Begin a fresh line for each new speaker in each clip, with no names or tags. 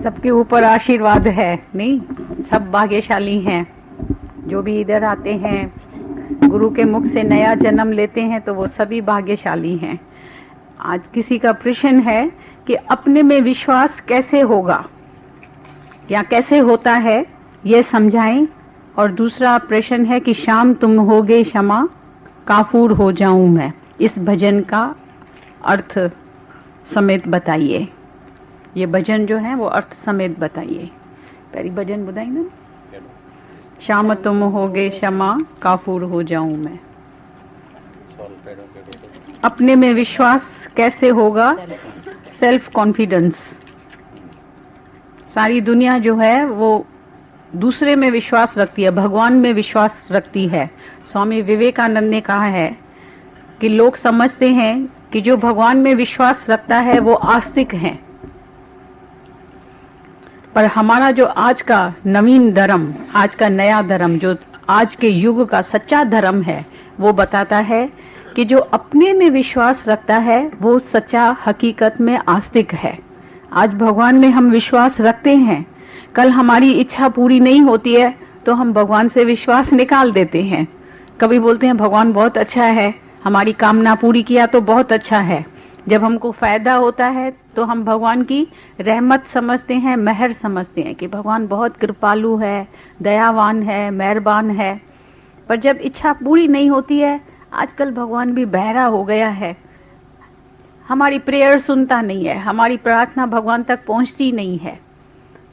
सबके ऊपर आशीर्वाद है, नहीं सब भाग्यशाली हैं। जो भी इधर आते हैं गुरु के मुख से नया जन्म लेते हैं तो वो सभी भाग्यशाली हैं। आज किसी का प्रश्न है कि अपने में विश्वास कैसे होगा या कैसे होता है, ये समझाएं। और दूसरा प्रश्न है कि शाम तुम होगे क्षमा काफूर हो जाऊं मैं। इस भजन का अर्थ समेत बताइए। ये भजन जो है वो अर्थ समेत बताइए। पहली भजन बुधाई ना, शाम तुम होगे क्षमा काफूर हो जाऊं मैं। अपने में विश्वास कैसे होगा? Self confidence. सारी दुनिया जो है वो दूसरे में विश्वास रखती है, भगवान में विश्वास रखती है। स्वामी विवेकानंद ने कहा है कि लोग समझते हैं कि जो भगवान में विश्वास रखता है वो आस्तिक है, पर हमारा जो आज का नवीन धर्म, आज का नया धर्म, जो आज के युग का सच्चा धर्म है, वो बताता है कि जो अपने में विश्वास रखता है वो सच्चा हकीकत में आस्तिक है। आज भगवान में हम विश्वास रखते हैं, कल हमारी इच्छा पूरी नहीं होती है तो हम भगवान से विश्वास निकाल देते हैं। कभी बोलते हैं भगवान बहुत अच्छा है, हमारी कामना पूरी किया तो बहुत अच्छा है। जब हमको फायदा होता है तो हम भगवान की रहमत समझते हैं, मेहर समझते हैं कि भगवान बहुत कृपालु है, दयावान है, मेहरबान है। पर जब इच्छा पूरी नहीं होती है, आजकल भगवान भी बहरा हो गया है, हमारी प्रेयर सुनता नहीं है, हमारी प्रार्थना भगवान तक पहुंचती नहीं है,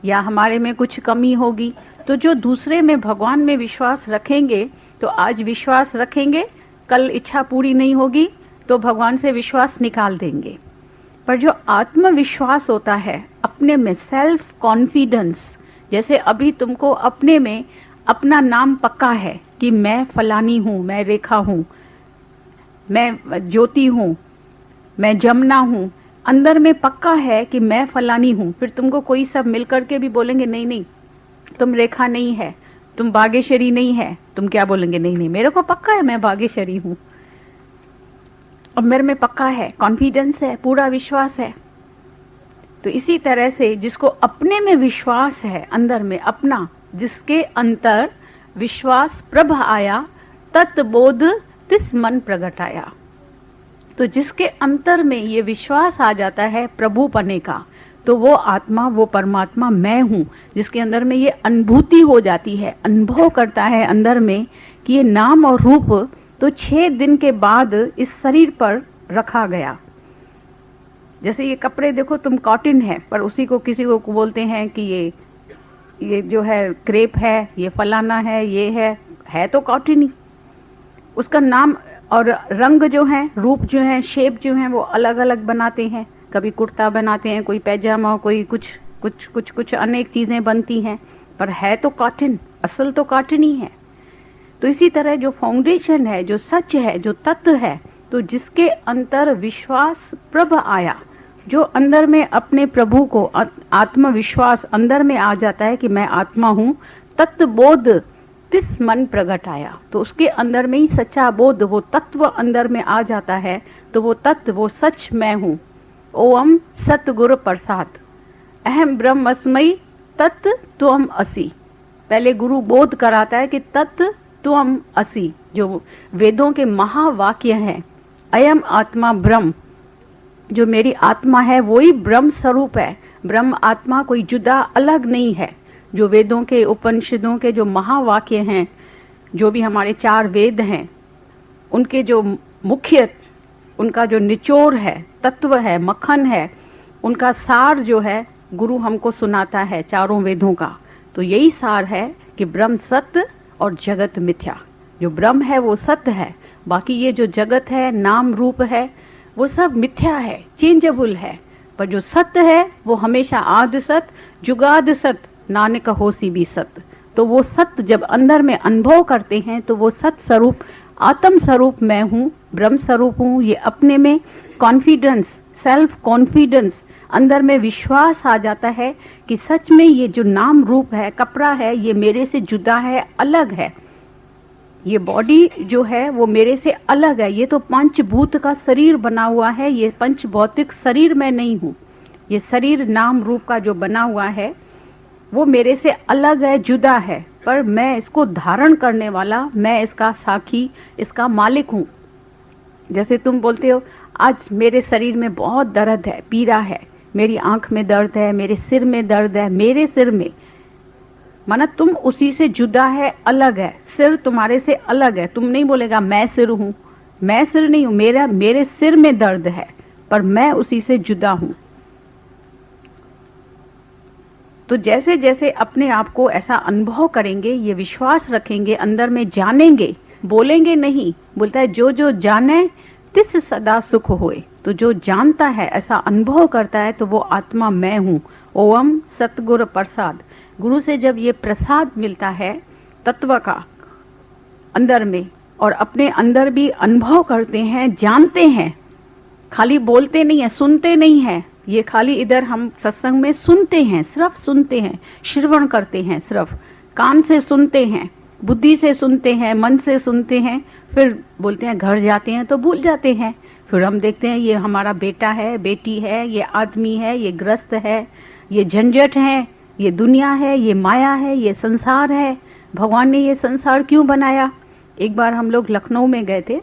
या हमारे में कुछ कमी होगी। तो जो दूसरे में भगवान में विश्वास रखेंगे तो आज विश्वास रखेंगे, कल इच्छा पूरी नहीं होगी तो भगवान से विश्वास निकाल देंगे। पर जो आत्मविश्वास होता है अपने में, सेल्फ कॉन्फिडेंस, जैसे अभी तुमको अपने में अपना नाम पक्का है कि मैं फलानी हूँ, मैं रेखा हूँ, मैं ज्योति हूँ, मैं जमुना हूँ, अंदर में पक्का है कि मैं फलानी हूँ। फिर तुमको कोई सब मिल करके भी बोलेंगे नहीं नहीं तुम रेखा नहीं है, तुम भाग्यश्री नहीं है, तुम क्या बोलेंगे? नहीं नहीं मेरे को पक्का है मैं भाग्यश्री हूँ, और मेरे में पक्का है, कॉन्फिडेंस है, पूरा विश्वास है। तो इसी तरह से जिसको अपने में विश्वास है, अंदर में अपना, जिसके अंतर विश्वास प्रभ आया, तत्बोध तिस मन प्रगट आया। तो जिसके अंतर में ये विश्वास आ जाता है प्रभु पने का, तो वो आत्मा, वो परमात्मा मैं हूँ। जिसके अंदर में ये अनुभूति हो जाती है, अनुभव करता है अंदर में कि ये नाम और रूप तो 6 दिन के बाद इस शरीर पर रखा गया। जैसे ये कपड़े देखो तुम कॉटन है, पर उसी को किसी को बोलते हैं कि ये जो है क्रेप है, ये फलाना है, ये है तो कॉटन ही। उसका नाम और रंग जो है, रूप जो है, शेप जो है, वो अलग अलग बनाते हैं। कभी कुर्ता बनाते हैं, कोई पैजामा, कोई कुछ अनेक चीजें बनती हैं, पर है तो कॉटन, असल तो कॉटन ही है। तो इसी तरह जो फाउंडेशन है, जो सच है, जो तत्व है, तो जिसके अंतर विश्वास प्रभ आया, जो अंदर में अपने प्रभु को आत्मविश्वास अंदर में आ जाता है कि मैं आत्मा हूँ, तत्वबोध तिस मन प्रगट आया। तो उसके अंदर में ही सच्चा बोध, वो तत्व अंदर में आ जाता है। तो वो तत्व, वो सच मैं हूँ। ओम सतगुरु प्रसाद अहम ब्रह्मस्मयी तत् त्वम असि। पहले गुरु बोध कराता है कि तत् त्वम असि, जो वेदों के महावाक्य हैं। अयम आत्मा ब्रह्म, जो मेरी आत्मा है वही ब्रह्म स्वरूप है। ब्रह्म आत्मा कोई जुदा अलग नहीं है। जो वेदों के, उपनिषदों के जो महावाक्य हैं, जो भी हमारे 4 वेद हैं, उनके जो मुख्य, उनका जो निचोड़ है, तत्व है, मक्खन है, उनका सार जो है गुरु हमको सुनाता है चारों वेदों का। तो यही सार है कि ब्रह्म सत्य और जगत मिथ्या। जो ब्रह्म है वो सत्य है, बाकी ये जो जगत है, नाम रूप है, वो सब मिथ्या है, चेंजेबल है। पर जो सत्य है वो हमेशा आदि सत्य, जुगाद सत्य, नानक होसी भी सत्य। तो वो सत्य जब अंदर में अनुभव करते हैं तो वो सत्य स्वरूप, आत्म स्वरूप मैं हूँ, ब्रह्म स्वरूप हूँ। ये अपने में कॉन्फिडेंस, सेल्फ कॉन्फिडेंस, अंदर में विश्वास आ जाता है कि सच में ये जो नाम रूप है, कपड़ा है, ये मेरे से जुदा है, अलग है। ये बॉडी जो है वो मेरे से अलग है। ये तो पंचभूत का शरीर बना हुआ है, ये पंच भौतिक शरीर मैं नहीं हूँ। ये शरीर नाम रूप का जो बना हुआ है वो मेरे से अलग है, जुदा है, पर मैं इसको धारण करने वाला, मैं इसका साखी, इसका मालिक हूँ। जैसे तुम बोलते हो आज मेरे शरीर में बहुत दर्द है, पीड़ा है, मेरी आंख में दर्द है, मेरे सिर में दर्द है, मेरे सिर में, माना तुम उसी से जुदा है, अलग है, सिर तुम्हारे से अलग है। तुम नहीं बोलेगा मैं सिर हूँ, मैं सिर नहीं हूँ, मेरे सिर में दर्द है, पर मैं उसी से जुदा हूँ। तो जैसे जैसे अपने आप को ऐसा अनुभव करेंगे, ये विश्वास रखेंगे, अंदर में जानेंगे, बोलेंगे नहीं। बोलता है जो जो जाने तिस सदा सुख होए। तो जो जानता है, ऐसा अनुभव करता है, तो वो आत्मा मैं हूँ। ओम सतगुरु प्रसाद। गुरु से जब ये प्रसाद मिलता है तत्व का अंदर में, और अपने अंदर भी अनुभव करते हैं, जानते हैं, खाली बोलते नहीं है, सुनते नहीं है। ये खाली इधर हम सत्संग में सुनते हैं, सिर्फ सुनते हैं, श्रवण करते हैं, सिर्फ कान से सुनते हैं, बुद्धि से सुनते हैं, मन से सुनते हैं, फिर बोलते हैं, घर जाते हैं तो भूल जाते हैं। फिर हम देखते हैं ये हमारा बेटा है, बेटी है, ये आदमी है, ये ग्रस्त है, ये झंझट है, ये दुनिया है, ये माया है, ये संसार है, भगवान ने ये संसार क्यों बनाया। एक बार हम लोग लखनऊ में गए थे,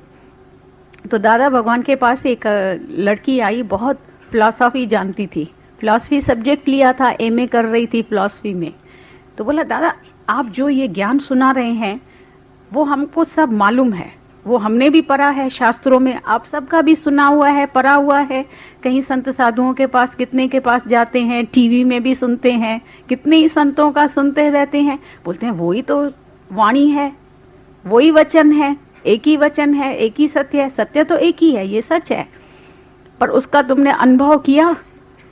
तो दादा भगवान के पास एक लड़की आई, बहुत फिलॉसफी जानती थी, फिलॉसफी सब्जेक्ट लिया था, एमए कर रही थी फिलॉसफी में। तो बोला दादा आप जो ये ज्ञान सुना रहे हैं वो हमको सब मालूम है, वो हमने भी पढ़ा है शास्त्रों में, आप सबका भी सुना हुआ है, पढ़ा हुआ है, कहीं संत साधुओं के पास कितने के पास जाते हैं, टीवी में भी सुनते हैं, कितने ही संतों का सुनते रहते हैं। बोलते हैं वही तो वाणी है, वही वचन है, एक ही वचन है, एक ही सत्य है, सत्य तो एक ही है, ये सच है, पर उसका तुमने अनुभव किया।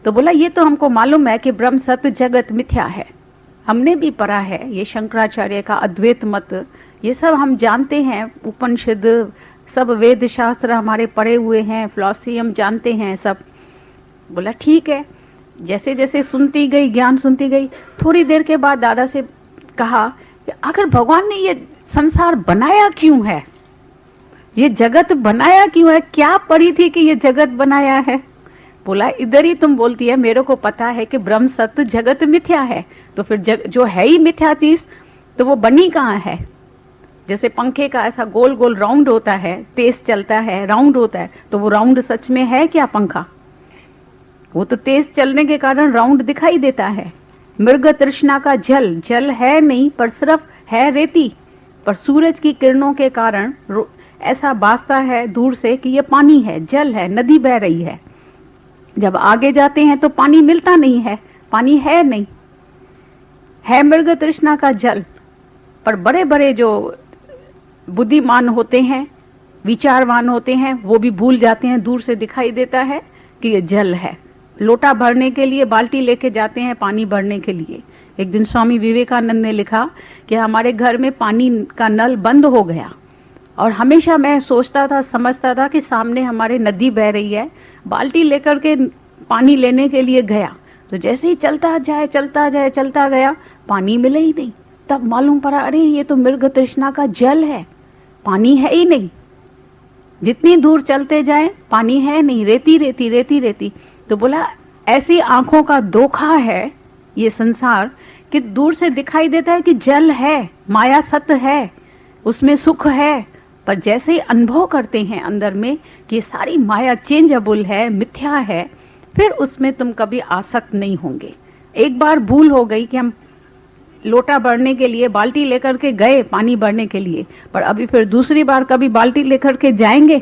तो बोला ये तो हमको मालूम है कि ब्रह्म सत्य जगत मिथ्या है, हमने भी पढ़ा है, ये शंकराचार्य का अद्वैत मत, ये सब हम जानते हैं, उपनिषद सब वेद शास्त्र हमारे पढ़े हुए हैं, फिलॉसफी हम जानते हैं सब। बोला ठीक है। जैसे जैसे सुनती गई, ज्ञान सुनती गई, थोड़ी देर के बाद दादा से कहा कि अगर भगवान ने ये संसार बनाया क्यों है, ये जगत बनाया क्यों है, क्या पढ़ी थी कि ये जगत बनाया है। बोला इधर ही तुम बोलती है, मेरे को पता है कि ब्रह्म सत्य जगत मिथ्या है, तो फिर जो है ही मिथ्या चीज तो वो बनी कहाँ है। जैसे पंखे का ऐसा गोल गोल राउंड होता है, तेज चलता है, राउंड होता है, तो वो राउंड सच में है क्या पंखा? वो तो तेज चलने के कारण राउंड दिखाई देता है। मृग तृष्णा का जल, जल है नहीं पर सिर्फ है रेती, पर सूरज की किरणों के कारण ऐसा भासता है दूर से कि ये पानी है, जल है, नदी बह रही है। जब आगे जाते हैं तो पानी मिलता नहीं है, पानी है नहीं, है मृग तृष्णा का जल। पर बड़े बड़े जो बुद्धिमान होते हैं, विचारवान होते हैं, वो भी भूल जाते हैं, दूर से दिखाई देता है कि ये जल है। लोटा भरने के लिए बाल्टी लेके जाते हैं पानी भरने के लिए। एक दिन स्वामी विवेकानंद ने लिखा कि हमारे घर में पानी का नल बंद हो गया, और हमेशा मैं सोचता था, समझता था कि सामने हमारे नदी बह रही है, बाल्टी लेकर के पानी लेने के लिए गया, तो जैसे ही चलता जाए चलता जाए चलता गया, पानी मिले ही नहीं। तब मालूम पड़ा अरे ये तो मृग तृष्णा का जल है, पानी है ही नहीं। जितनी दूर चलते जाए पानी है नहीं, रेती रेती रेती रेती। तो बोला ऐसी आंखों का धोखा है ये संसार कि दूर से दिखाई देता है कि जल है, माया सत्य है, उसमें सुख है, पर जैसे ही अनुभव करते हैं अंदर में कि सारी माया चेंजेबल है, मिथ्या है, फिर उसमें तुम कभी आसक्त नहीं होंगे। एक बार भूल हो गई कि हम लोटा भरने के लिए बाल्टी लेकर के गए पानी भरने के लिए, पर अभी फिर दूसरी बार कभी बाल्टी लेकर के जाएंगे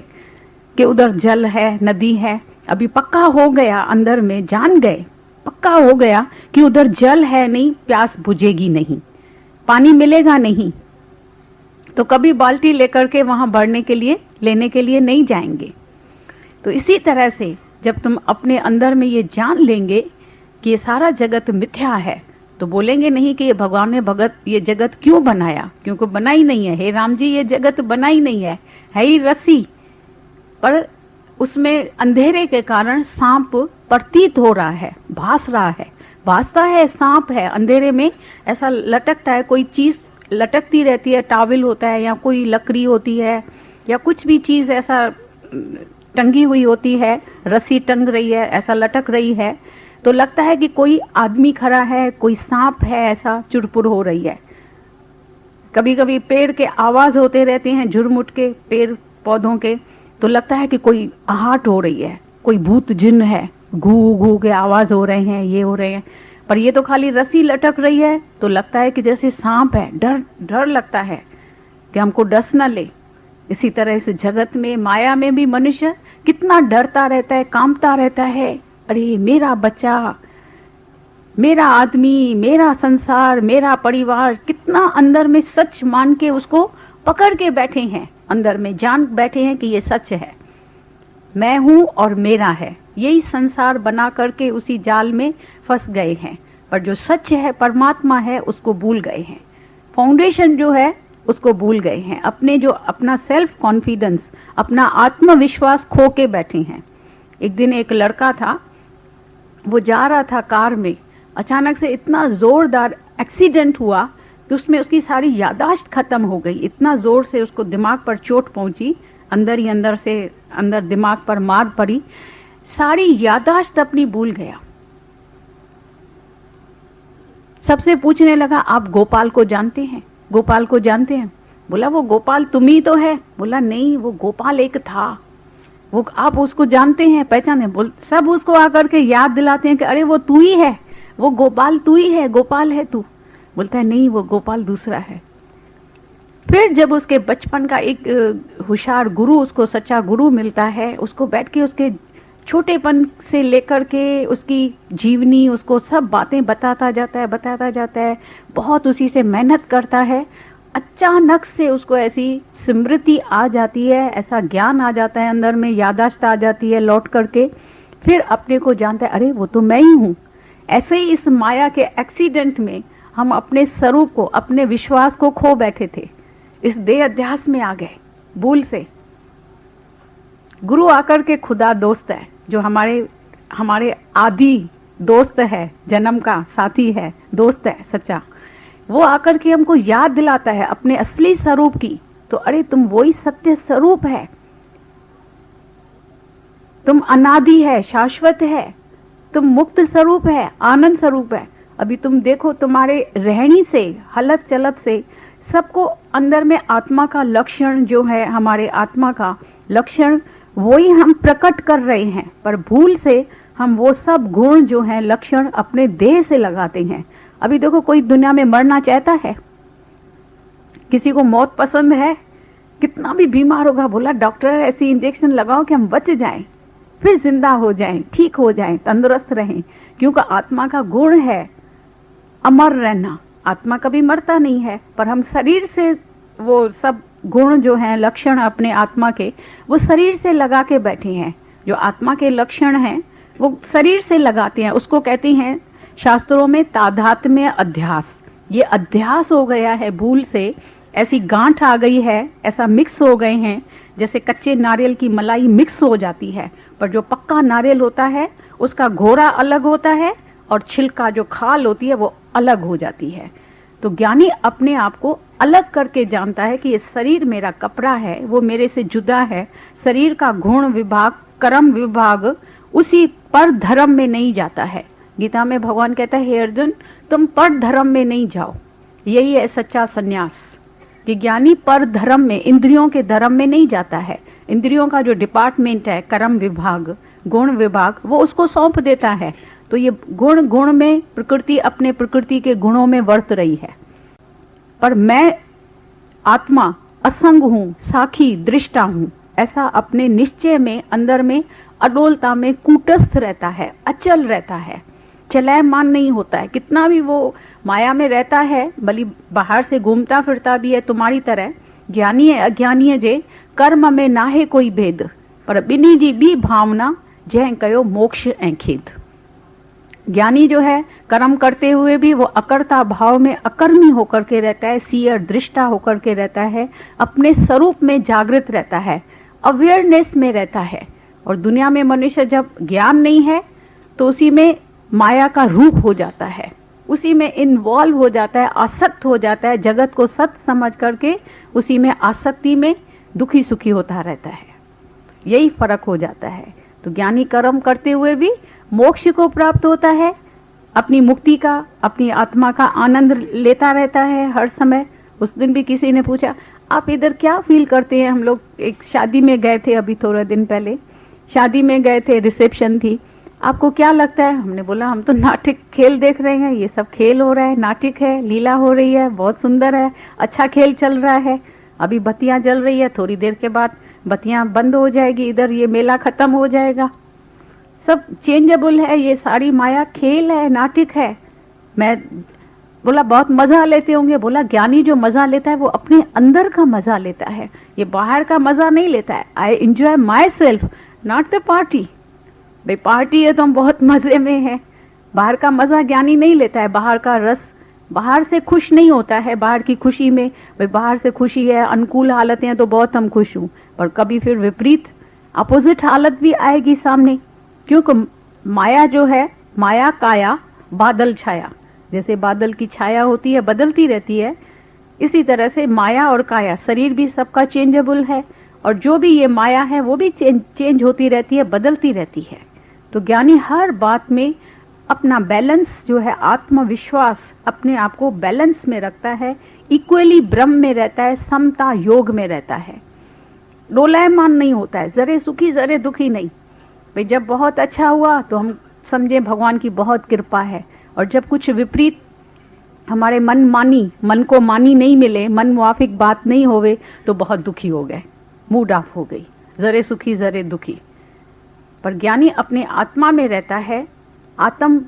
कि उधर जल है, नदी है। अभी पक्का हो गया अंदर में, जान गए, पक्का हो गया कि उधर जल है नहीं, प्यास बुझेगी नहीं, पानी मिलेगा नहीं, तो कभी बाल्टी लेकर के वहां भरने के लिए लेने के लिए नहीं जाएंगे। तो इसी तरह से जब तुम अपने अंदर में ये जान लेंगे कि ये सारा जगत मिथ्या है, तो बोलेंगे नहीं कि ये भगवान ने ये जगत क्यों बनाया, क्योंकि बना ही नहीं है। हे राम जी ये जगत बना ही नहीं है ही रस्सी, पर उसमें अंधेरे के कारण सांप प्रतीत हो रहा है, भास रहा है, भासता है सांप है, अंधेरे में ऐसा लटकता है, कोई चीज लटकती रहती है, टावल होता है या कोई लकड़ी होती है या कुछ भी चीज ऐसा टंगी हुई होती है, रस्सी टंग रही है, ऐसा लटक रही है, तो लगता है कि कोई आदमी खड़ा है, कोई सांप है, ऐसा चुरपुर हो रही है। कभी कभी पेड़ के आवाज होते रहते हैं, झुरमुट के पेड़ पौधों के, तो लगता है कि कोई आहट हो रही है, कोई भूत जिन्न है, घू घू के आवाज हो रहे हैं, ये हो रहे हैं। पर ये तो खाली रस्सी लटक रही है, तो लगता है कि जैसे सांप है, डर डर लगता है कि हमको डस न ले। इसी तरह इस जगत में, माया में भी मनुष्य कितना डरता रहता है, कांपता रहता है। अरे मेरा बच्चा, मेरा आदमी, मेरा संसार, मेरा परिवार, कितना अंदर में सच मान के उसको पकड़ के बैठे हैं, अंदर में जान बैठे हैं कि ये सच है, मैं हूं और मेरा है। यही संसार बना करके उसी जाल में फंस गए हैं। पर जो सच है, परमात्मा है, उसको भूल गए हैं। फाउंडेशन जो है उसको भूल गए हैं। अपने जो अपना सेल्फ कॉन्फिडेंस, अपना आत्मविश्वास खो के बैठे हैं। एक दिन एक लड़का था, वो जा रहा था कार में, अचानक से इतना जोरदार एक्सीडेंट हुआ कि उसमें उसकी सारी यादाश्त खत्म हो गई। इतना जोर से उसको दिमाग पर चोट पहुंची, अंदर ही अंदर से अंदर दिमाग पर मार पड़ी, सारी यादाश्त अपनी भूल गया। सबसे पूछने लगा, आप गोपाल को जानते हैं? गोपाल को जानते हैं? बोला वो गोपाल तुम ही तो है। बोला नहीं, वो गोपाल एक था, वो आप उसको जानते हैं, पहचाने? बोल सब उसको आकर के याद दिलाते हैं कि अरे वो तू ही है, वो गोपाल तू ही है, गोपाल है तू। बोलता है नहीं, वो गोपाल दूसरा है। फिर जब उसके बचपन का एक होशियार गुरु, उसको सच्चा गुरु मिलता है, उसको बैठ के उसके छोटेपन से लेकर के उसकी जीवनी, उसको सब बातें बताता जाता है, बहुत उसी से मेहनत करता है। अचानक से उसको ऐसी स्मृति आ जाती है, ऐसा ज्ञान आ जाता है अंदर में, यादाश्त आ जाती है लौट करके। फिर अपने को जानता है, अरे वो तो मैं ही हूँ। ऐसे ही इस माया के एक्सीडेंट में हम अपने स्वरूप को, अपने विश्वास को खो बैठे थे, इस देह अध्यास में आ गए भूल से। गुरु आकर के खुदा दोस्त है, जो हमारे आदि दोस्त है, जन्म का साथी है, दोस्त है सच्चा, वो आकर के हमको याद दिलाता है अपने असली स्वरूप की। तो अरे तुम वही सत्य स्वरूप है, तुम अनादि है, शाश्वत है, तुम मुक्त स्वरूप है, आनंद स्वरूप है। अभी तुम देखो, तुम्हारे रहनी से, हलत चलत से, सबको अंदर में आत्मा का लक्षण जो है, हमारे आत्मा का लक्षण वही हम प्रकट कर रहे हैं। पर भूल से हम वो सब गुण जो हैं, लक्षण अपने देह से लगाते हैं। अभी देखो, कोई दुनिया में मरना चाहता है? किसी को मौत पसंद है? कितना भी बीमार होगा, बोला डॉक्टर ऐसी इंजेक्शन लगाओ कि हम बच जाएं, फिर जिंदा हो जाएं, ठीक हो जाएं, तंदुरुस्त रहें। क्योंकि आत्मा का गुण है अमर रहना। आत्मा कभी मरता नहीं है, पर हम शरीर से वो सब गुण जो हैं, लक्षण अपने आत्मा के, वो शरीर से लगा के बैठे हैं। जो आत्मा के लक्षण हैं वो शरीर से लगाते हैं। उसको कहते हैं शास्त्रों में तादात्म्य अध्यास। ये अध्यास हो गया है भूल से, ऐसी गांठ आ गई है, ऐसा मिक्स हो गए हैं, जैसे कच्चे नारियल की मलाई मिक्स हो जाती है। पर जो पक्का नारियल होता है उसका घोरा अलग होता है और छिलका जो खाल होती है वो अलग हो जाती है। तो ज्ञानी अपने आप को अलग करके जानता है कि ये शरीर मेरा कपड़ा है, वो मेरे से जुदा है। शरीर का गुण विभाग, कर्म विभाग उसी पर धर्म में नहीं जाता है। गीता में भगवान कहता है, हे अर्जुन तुम पर धर्म में नहीं जाओ। यही है सच्चा सन्यास, कि ज्ञानी पर धर्म में, इंद्रियों के धर्म में नहीं जाता है। इंद्रियों का जो डिपार्टमेंट है, कर्म विभाग, गुण विभाग, वो उसको सौंप देता है। तो ये गुण में प्रकृति अपने प्रकृति के गुणों में वर्त रही है। पर मैं आत्मा असंग हूँ, साखी दृष्टा हूँ, ऐसा अपने निश्चय में, अंदर में अडोलता में कूटस्थ रहता है, अचल रहता है, चलयमान नहीं होता है। कितना भी वो माया में रहता है, भली बाहर से घूमता फिरता भी है तुम्हारी तरह। ज्ञानी है अज्ञानी है जे, कर्म में ना है कोई भेद, पर बिनी जी भी भावना जय कयो मोक्ष ऐं खेद। ज्ञानी जो है कर्म करते हुए भी वो अकर्ता भाव में अकर्मी होकर के रहता है, सीयर दृष्टा होकर के रहता है, अपने स्वरूप में जागृत रहता है, अवेयरनेस में रहता है। और दुनिया में मनुष्य जब ज्ञान नहीं है तो उसी में माया का रूप हो जाता है, उसी में इन्वॉल्व हो जाता है, आसक्त हो जाता है, जगत को सत्य समझ करके उसी में आसक्ति में दुखी सुखी होता रहता है। यही फर्क हो जाता है। तो ज्ञानी कर्म करते हुए भी मोक्ष को प्राप्त होता है, अपनी मुक्ति का, अपनी आत्मा का आनंद लेता रहता है हर समय। उस दिन भी किसी ने पूछा आप इधर क्या फील करते हैं। हम लोग एक शादी में गए थे, अभी थोड़ा दिन पहले शादी में गए थे, रिसेप्शन थी, आपको क्या लगता है? हमने बोला हम तो नाटक खेल देख रहे हैं, ये सब खेल हो रहा है, नाटक है, लीला हो रही है, बहुत सुंदर है, अच्छा खेल चल रहा है। अभी बत्तियां जल रही है, थोड़ी देर के बाद बत्तियां बंद हो जाएगी, इधर ये मेला खत्म हो जाएगा, सब चेंजेबल है, ये सारी माया खेल है, नाटक है। मैं बोला बहुत मजा लेते होंगे। बोला ज्ञानी जो मजा लेता है वो अपने अंदर का मजा लेता है, ये बाहर का मजा नहीं लेता है। I enjoy my self not the party. भाई पार्टी है तो हम बहुत मजे में हैं, बाहर का मजा ज्ञानी नहीं लेता है, बाहर का रस, बाहर से खुश नहीं होता है, बाहर की खुशी में। भाई बाहर से खुशी है, अनुकूल हालतें हैं तो बहुत हम खुश हूँ, पर कभी फिर विपरीत अपोजिट हालत भी आएगी सामने, क्योंकि माया जो है, माया काया बादल छाया, जैसे बादल की छाया होती है बदलती रहती है, इसी तरह से माया और काया, शरीर भी सबका चेंजेबल है, और जो भी ये माया है वो भी चेंज होती रहती है, बदलती रहती है। तो ज्ञानी हर बात में अपना बैलेंस जो है, आत्मविश्वास, अपने आप को बैलेंस में रखता है, इक्वली ब्रह्म में रहता है, समता योग में रहता है, डोलायमान नहीं होता है, जरे सुखी जरे दुखी नहीं। भाई जब बहुत अच्छा हुआ तो हम समझे भगवान की बहुत कृपा है, और जब कुछ विपरीत हमारे मन को मानी नहीं मिले, मन मुआफिक बात नहीं होवे तो बहुत दुखी हो गए, मूड ऑफ हो गई, जरे सुखी जरे दुखी। पर ज्ञानी अपने आत्मा में रहता है, आत्म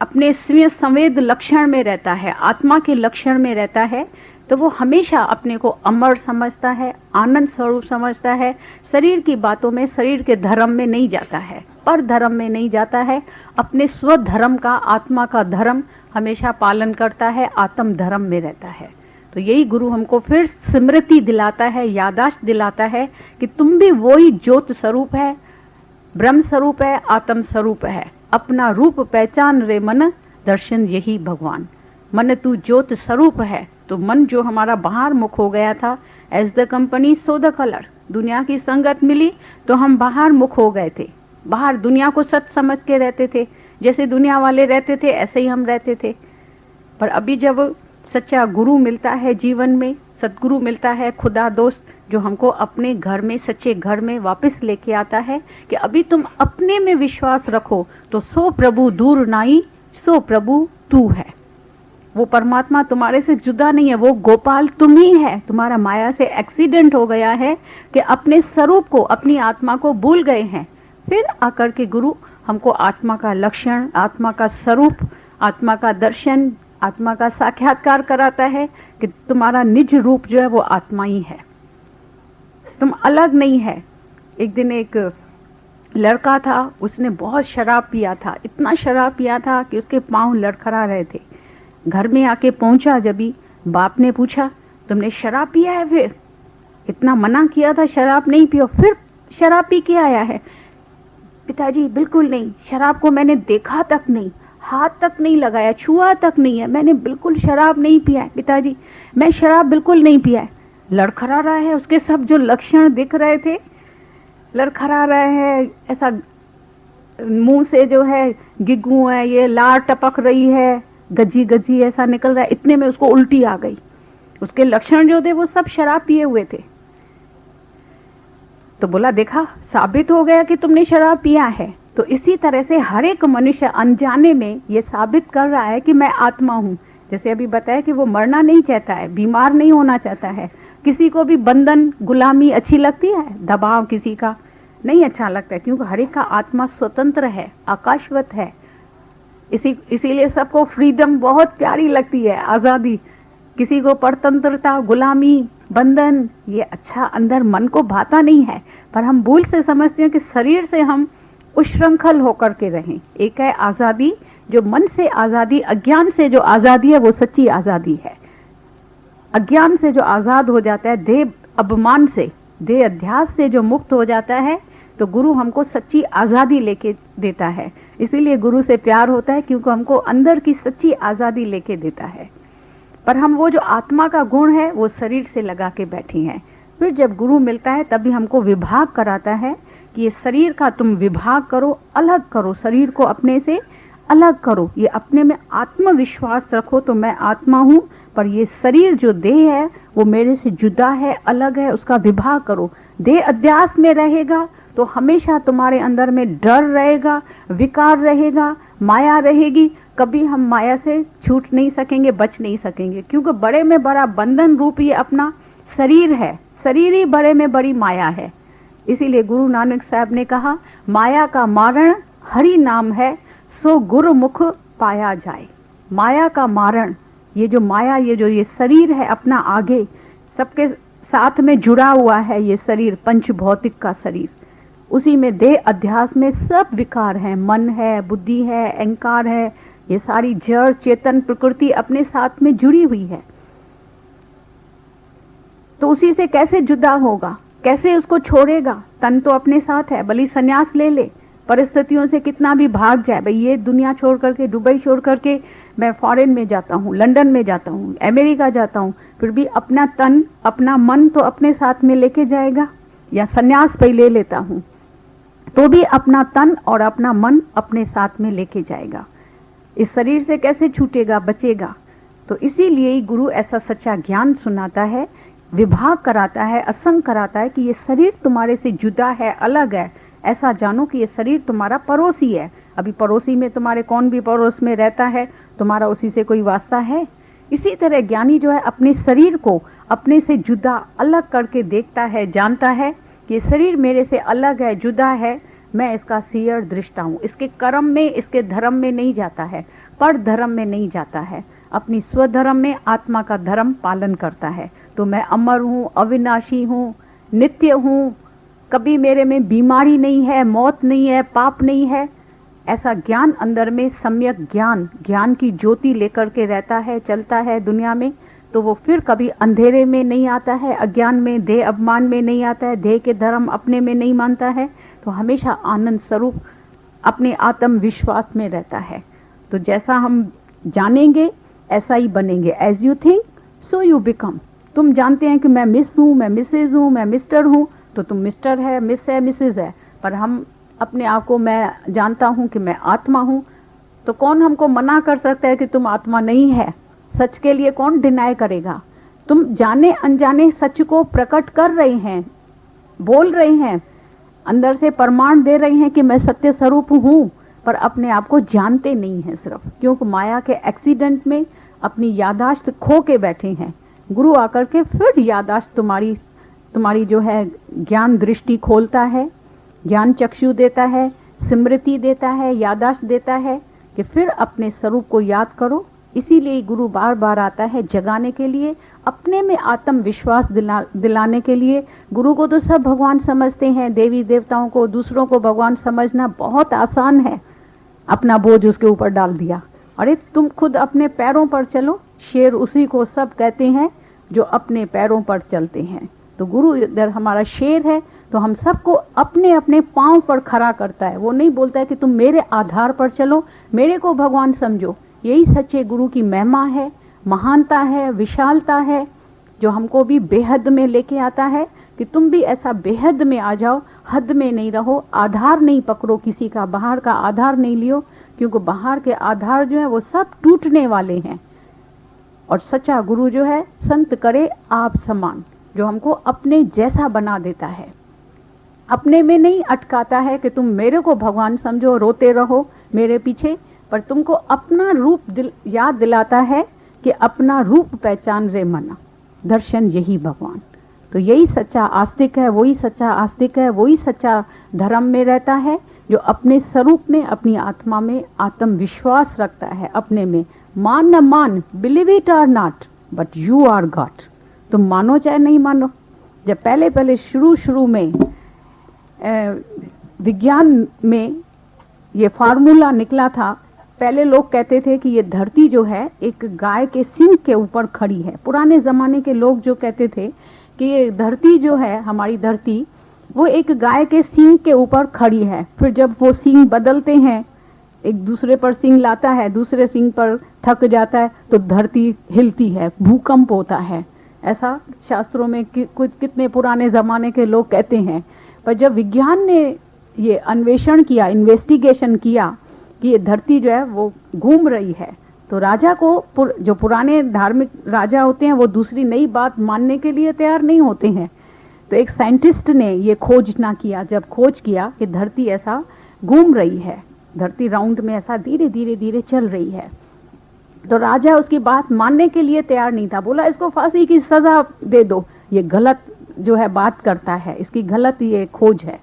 अपने स्वयं संवेद लक्षण में रहता है, आत्मा के लक्षण में रहता है, तो वो हमेशा अपने को अमर समझता है, आनंद स्वरूप समझता है, शरीर की बातों में, शरीर के धर्म में नहीं जाता है, पर धर्म में नहीं जाता है, अपने स्वधर्म का, आत्मा का धर्म हमेशा पालन करता है, आत्म धर्म में रहता है। तो यही गुरु हमको फिर स्मृति दिलाता है, यादाश्त दिलाता है कि तुम भी वही ज्योत स्वरूप है, ब्रह्म स्वरूप है, आत्म स्वरूप है, अपना रूप पहचान रे मन, दर्शन यही भगवान। मन तू ज्योत स्वरूप है। तो मन जो हमारा बाहर मुख हो गया था, as the company so the colour, दुनिया की संगत मिली तो हम बाहर मुख हो गए थे, बाहर दुनिया को सच समझ के रहते थे, जैसे दुनिया वाले रहते थे ऐसे ही हम रहते थे। पर अभी जब सच्चा गुरु मिलता है जीवन में, सतगुरु मिलता है, खुदा दोस्त, जो हमको अपने घर में, सच्चे घर में वापस लेके आता है कि अभी तुम अपने में विश्वास रखो तो सो प्रभु दूर नाई, सो प्रभु तू है। वो परमात्मा तुम्हारे से जुदा नहीं है, वो गोपाल तुम ही है। तुम्हारा माया से एक्सीडेंट हो गया है कि अपने स्वरूप को, अपनी आत्मा को भूल गए हैं। फिर आकर के गुरु हमको आत्मा का लक्षण, आत्मा का स्वरूप, आत्मा का दर्शन, आत्मा का साक्षात्कार कराता है कि तुम्हारा निज रूप जो है वो आत्मा ही है, तुम अलग नहीं है। एक दिन एक लड़का था, उसने बहुत शराब पिया था, इतना शराब पिया था कि उसके पांव लड़खड़ा रहे थे। घर में आके पहुंचा, जब भी बाप ने पूछा तुमने शराब पिया है? फिर इतना मना किया था शराब नहीं पियो, फिर शराब पी के आया है। पिताजी बिल्कुल नहीं, शराब को मैंने देखा तक नहीं, हाथ तक नहीं लगाया, छुआ तक नहीं है, मैंने बिल्कुल शराब नहीं पिया है पिताजी, मैं शराब बिल्कुल नहीं पिया है। लड़खड़ा रहा है, उसके सब जो लक्षण दिख रहे थे, लड़खड़ा रहे हैं, ऐसा मुंह से जो है गिग्गू है, ये लार टपक रही है, गजी गजी ऐसा निकल रहा है। इतने में उसको उल्टी आ गई। उसके लक्षण जो थे वो सब शराब पिए हुए थे। तो बोला देखा, साबित हो गया कि तुमने शराब पिया है। तो इसी तरह से हर एक मनुष्य अनजाने में ये साबित कर रहा है कि मैं आत्मा हूँ। जैसे अभी बताया कि वो मरना नहीं चाहता है, बीमार नहीं होना चाहता है, किसी को भी बंधन गुलामी अच्छी लगती है, दबाव किसी का नहीं अच्छा लगता है, क्योंकि हर एक का आत्मा स्वतंत्र है, आकाशवत है। इसीलिए सबको फ्रीडम बहुत प्यारी लगती है, आज़ादी। किसी को परतंत्रता, गुलामी, बंधन ये अच्छा अंदर मन को भाता नहीं है। पर हम भूल से समझते हैं कि शरीर से हम उश्रृंखल होकर के रहें। एक है आज़ादी, जो मन से आज़ादी, अज्ञान से जो आज़ादी है वो सच्ची आज़ादी है। अज्ञान से जो आज़ाद हो जाता है, देह अभिमान से, देह अध्यास से जो मुक्त हो जाता है, तो गुरु हमको सच्ची आज़ादी लेके देता है। इसीलिए गुरु से प्यार होता है, क्योंकि हमको अंदर की सच्ची आज़ादी लेके देता है। पर हम वो जो आत्मा का गुण है वो शरीर से लगा के बैठी हैं। फिर जब गुरु मिलता है तभी हमको विभाग कराता है कि ये शरीर का तुम विभाग करो, अलग करो, शरीर को अपने से अलग करो, ये अपने में आत्मविश्वास रखो तो मैं आत्मा हूँ, पर ये शरीर जो देह है वो मेरे से जुदा है, अलग है, उसका विभाग करो। देह अध्यास में रहेगा तो हमेशा तुम्हारे अंदर में डर रहेगा, विकार रहेगा, माया रहेगी, कभी हम माया से छूट नहीं सकेंगे, बच नहीं सकेंगे, क्योंकि बड़े में बड़ा बंधन रूप ये अपना शरीर है, शरीर ही बड़े में बड़ी माया है। इसीलिए गुरु नानक साहब ने कहा, माया का मारण हरि नाम है, सो गुरुमुख पाया जाए। माया का मारण, ये जो माया, ये जो ये शरीर है अपना आगे सबके साथ में जुड़ा हुआ है, ये शरीर पंच भौतिक का शरीर, उसी में देह अध्यास में सब विकार है, मन है, बुद्धि है, अहंकार है, ये सारी जड़ चेतन प्रकृति अपने साथ में जुड़ी हुई है। तो उसी से कैसे जुदा होगा, कैसे उसको छोड़ेगा? तन तो अपने साथ है, भले संन्यास ले ले, परिस्थितियों से कितना भी भाग जाए, भाई ये दुनिया छोड़ करके, दुबई छोड़ करके मैं फॉरेन में जाता हूँ, लंदन में जाता हूँ, अमेरिका जाता हूँ, फिर भी अपना तन अपना मन तो अपने साथ में लेके जाएगा। या संन्यास पे ले लेता हूँ तो भी अपना तन और अपना मन अपने साथ में लेके जाएगा। इस शरीर से कैसे छूटेगा, बचेगा? तो इसीलिए ही गुरु ऐसा सच्चा ज्ञान सुनाता है, विभाग कराता है, असंग कराता है कि ये शरीर तुम्हारे से जुदा है, अलग है। ऐसा जानो कि ये शरीर तुम्हारा पड़ोसी है। अभी पड़ोसी में तुम्हारे कौन भी पड़ोस में रहता है, तुम्हारा उसी से कोई वास्ता है? इसी तरह ज्ञानी जो है अपने शरीर को अपने से जुदा अलग करके देखता है, जानता है कि शरीर मेरे से अलग है, जुदा है, मैं इसका सियर दृष्टा हूँ। इसके कर्म में, इसके धर्म में नहीं जाता है, पर धर्म में नहीं जाता है, अपनी स्वधर्म में आत्मा का धर्म पालन करता है। तो मैं अमर हूँ, अविनाशी हूँ, नित्य हूँ, कभी मेरे में बीमारी नहीं है, मौत नहीं है, पाप नहीं है। ऐसा ज्ञान अंदर में सम्यक ज्ञान की ज्योति लेकर के रहता है, चलता है दुनिया में, तो वो फिर कभी अंधेरे में नहीं आता है, अज्ञान में, देह अभिमान में नहीं आता है, देह के धर्म अपने में नहीं मानता है, तो हमेशा आनंद स्वरूप अपने आत्मविश्वास में रहता है। तो जैसा हम जानेंगे ऐसा ही बनेंगे। As you think so you become. तुम जानते हैं कि मैं मिस हूँ, मैं मिसेज हूँ, मैं मिस्टर हूँ, तो तुम मिस्टर है, मिस है, मिसेज है। पर हम अपने आप को, मैं जानता हूँ कि मैं आत्मा हूँ, तो कौन हमको मना कर सकता है कि तुम आत्मा नहीं है? सच के लिए कौन डिनाई करेगा? तुम जाने अनजाने सच को प्रकट कर रहे हैं, बोल रहे हैं, अंदर से प्रमाण दे रहे हैं कि मैं सत्य स्वरूप हूँ, पर अपने आप को जानते नहीं हैं सिर्फ, क्योंकि माया के एक्सीडेंट में अपनी यादाश्त खो के बैठे हैं। गुरु आकर के फिर यादाश्त तुम्हारी जो है ज्ञान दृष्टि खोलता है, ज्ञान चक्षु देता है, स्मृति देता है, यादाश्त देता है कि फिर अपने स्वरूप को याद करो। इसीलिए गुरु बार बार आता है जगाने के लिए, अपने में आत्मविश्वास दिलाने के लिए। गुरु को तो सब भगवान समझते हैं, देवी देवताओं को, दूसरों को भगवान समझना बहुत आसान है, अपना बोझ उसके ऊपर डाल दिया। अरे तुम खुद अपने पैरों पर चलो, शेर उसी को सब कहते हैं जो अपने पैरों पर चलते हैं। तो गुरु इधर हमारा शेर है, तो हम सबको अपने अपने पांव पर खड़ा करता है। वो नहीं बोलता है कि तुम मेरे आधार पर चलो, मेरे को भगवान समझो। यही सच्चे गुरु की महिमा है, महानता है, विशालता है, जो हमको भी बेहद में लेके आता है कि तुम भी ऐसा बेहद में आ जाओ, हद में नहीं रहो, आधार नहीं पकड़ो किसी का, बाहर का आधार नहीं लियो, क्योंकि बाहर के आधार जो है वो सब टूटने वाले हैं। और सच्चा गुरु जो है संत करे आप समान, जो हमको अपने जैसा बना देता है, अपने में नहीं अटकाता है कि तुम मेरे को भगवान समझो, रोते रहो मेरे पीछे, पर तुमको अपना रूप याद दिलाता है कि अपना रूप पहचान रे मना, दर्शन यही भगवान। तो यही सच्चा आस्तिक है, वही सच्चा आस्तिक है, वही सच्चा धर्म में रहता है, जो अपने स्वरूप में, अपनी आत्मा में आत्मविश्वास रखता है, अपने में। मान न मान, believe it or not, but you are God. तुम मानो चाहे नहीं मानो। जब पहले शुरू में विज्ञान में ये फार्मूला निकला था, पहले लोग कहते थे कि ये धरती जो है एक गाय के सींग के ऊपर खड़ी है। पुराने जमाने के लोग जो कहते थे कि ये धरती जो है, हमारी धरती, वो एक गाय के सींग के ऊपर खड़ी है। फिर जब वो सींग बदलते हैं, एक दूसरे पर सींग लाता है, दूसरे सींग पर थक जाता है, तो धरती हिलती है, भूकंप होता है। ऐसा शास्त्रों में कितने पुराने जमाने के लोग कहते हैं। पर जब विज्ञान ने ये अन्वेषण किया, इन्वेस्टिगेशन किया कि ये धरती जो है वो घूम रही है, तो राजा को, जो पुराने धार्मिक राजा होते हैं, वो दूसरी नई बात मानने के लिए तैयार नहीं होते हैं। तो एक साइंटिस्ट ने ये खोज ना किया, जब खोज किया कि धरती ऐसा घूम रही है, धरती राउंड में ऐसा धीरे धीरे धीरे चल रही है, तो राजा उसकी बात मानने के लिए तैयार नहीं था। बोला इसको फांसी की सजा दे दो, ये गलत जो है बात करता है, इसकी गलत ये खोज है,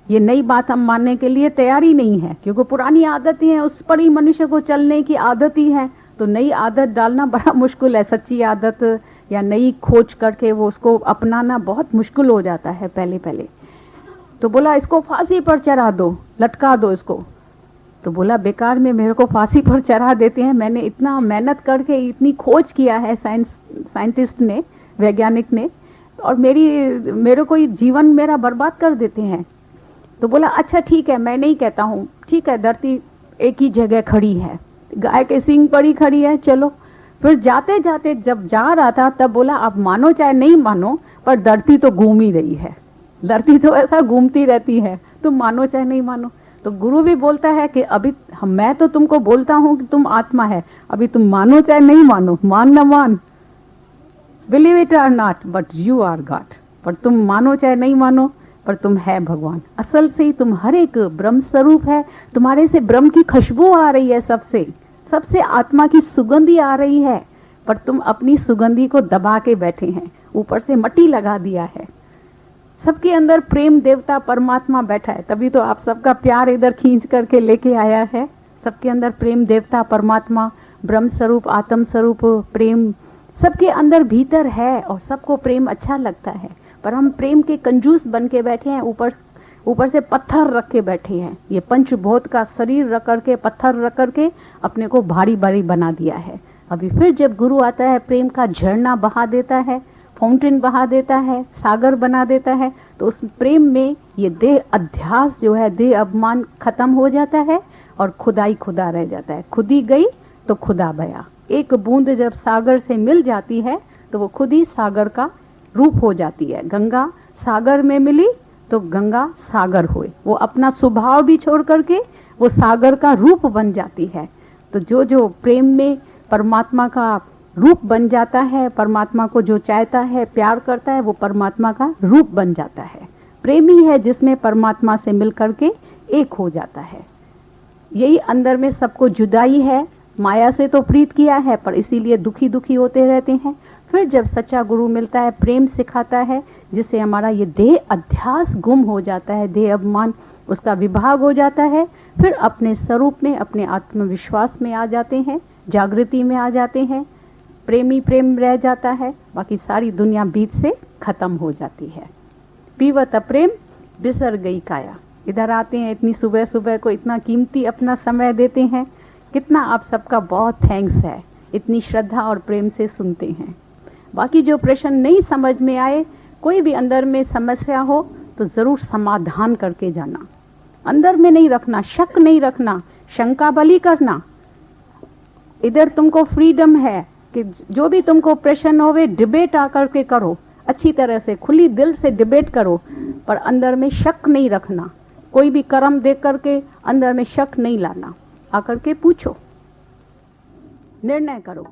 ये नई बात हम मानने के लिए तैयार ही नहीं है, क्योंकि पुरानी आदतें हैं, उस पर ही मनुष्य को चलने की आदत ही है। तो नई आदत डालना बड़ा मुश्किल है, सच्ची आदत या नई खोज करके वो उसको अपनाना बहुत मुश्किल हो जाता है पहले पहले। तो बोला इसको फांसी पर चढ़ा दो, लटका दो इसको। तो बोला बेकार में मेरे को फांसी पर चढ़ा देते हैं, मैंने इतना मेहनत करके इतनी खोज किया है साइंटिस्ट ने, वैज्ञानिक ने, और मेरे को जीवन मेरा बर्बाद कर देते हैं। तो बोला अच्छा ठीक है, मैं नहीं कहता हूँ, ठीक है, धरती एक ही जगह खड़ी है, गाय के सींग पर ही खड़ी है, चलो। फिर जाते जाते जब जा रहा था तब बोला आप मानो चाहे नहीं मानो, पर धरती तो घूम ही रही है, धरती तो ऐसा घूमती रहती है, तुम मानो चाहे नहीं मानो। तो गुरु भी बोलता है कि अभी मैं तो तुमको बोलता हूँ कि तुम आत्मा है, अभी तुम मानो चाहे नहीं मानो, मान न मान, believe it or not but you are God, पर तुम मानो चाहे नहीं मानो, पर तुम है भगवान, असल से ही तुम हर एक ब्रह्म स्वरूप है, तुम्हारे से ब्रह्म की खुशबू आ रही है, सबसे सबसे आत्मा की सुगंधी आ रही है, पर तुम अपनी सुगंधी को दबा के बैठे हैं, ऊपर से मट्टी लगा दिया है। सबके अंदर प्रेम देवता परमात्मा बैठा है, तभी तो आप सबका प्यार इधर खींच करके लेके आया है। सबके अंदर प्रेम देवता परमात्मा, ब्रह्म स्वरूप, आत्म स्वरूप प्रेम सबके अंदर भीतर है, और सबको प्रेम अच्छा लगता है, पर हम प्रेम के कंजूस बन के बैठे हैं, ऊपर से पत्थर रख के बैठे हैं। ये पंचभूत का शरीर रख करके, पत्थर रख करके अपने को भारी भारी बना दिया है। अभी फिर जब गुरु आता है, प्रेम का झरना बहा देता है, फाउंटेन बहा देता है, सागर बना देता है, तो उस प्रेम में ये देह अध्यास जो है, देह अभिमान खत्म हो जाता है, और खुदाई खुदा रह जाता है। खुदी गई तो खुदा बया। एक बूंद जब सागर से मिल जाती है तो वो खुद ही सागर का रूप हो जाती है। गंगा सागर में मिली तो गंगा सागर हुए, वो अपना स्वभाव भी छोड़ करके वो सागर का रूप बन जाती है। तो जो जो प्रेम में परमात्मा का रूप बन जाता है, परमात्मा को जो चाहता है, प्यार करता है, वो परमात्मा का रूप बन जाता है। प्रेमी है जिसमें परमात्मा से मिल करके एक हो जाता है। यही अंदर में सबको जुदाई है, माया से तो प्रीत किया है, पर इसीलिए दुखी दुखी होते रहते हैं। फिर जब सच्चा गुरु मिलता है, प्रेम सिखाता है, जिससे हमारा ये देह अध्यास गुम हो जाता है, देह अभिमान उसका विभाग हो जाता है, फिर अपने स्वरूप में, अपने आत्मविश्वास में आ जाते हैं, जागृति में आ जाते हैं, प्रेमी प्रेम रह जाता है, बाकी सारी दुनिया बीच से खत्म हो जाती है। पीवत प्रेम बिसर गई काया। इधर आते हैं, इतनी सुबह सुबह को इतना कीमती अपना समय देते हैं, कितना आप सबका बहुत थैंक्स है, इतनी श्रद्धा और प्रेम से सुनते हैं। बाकी जो प्रश्न नहीं समझ में आए, कोई भी अंदर में समस्या हो तो ज़रूर समाधान करके जाना, अंदर में नहीं रखना, शक नहीं रखना, शंका बली करना। इधर तुमको फ्रीडम है कि जो भी तुमको प्रश्न होवे, डिबेट आकर के करो, अच्छी तरह से खुली दिल से डिबेट करो, पर अंदर में शक नहीं रखना। कोई भी कर्म देख करके अंदर में शक नहीं लाना, आकर के पूछो, निर्णय करो।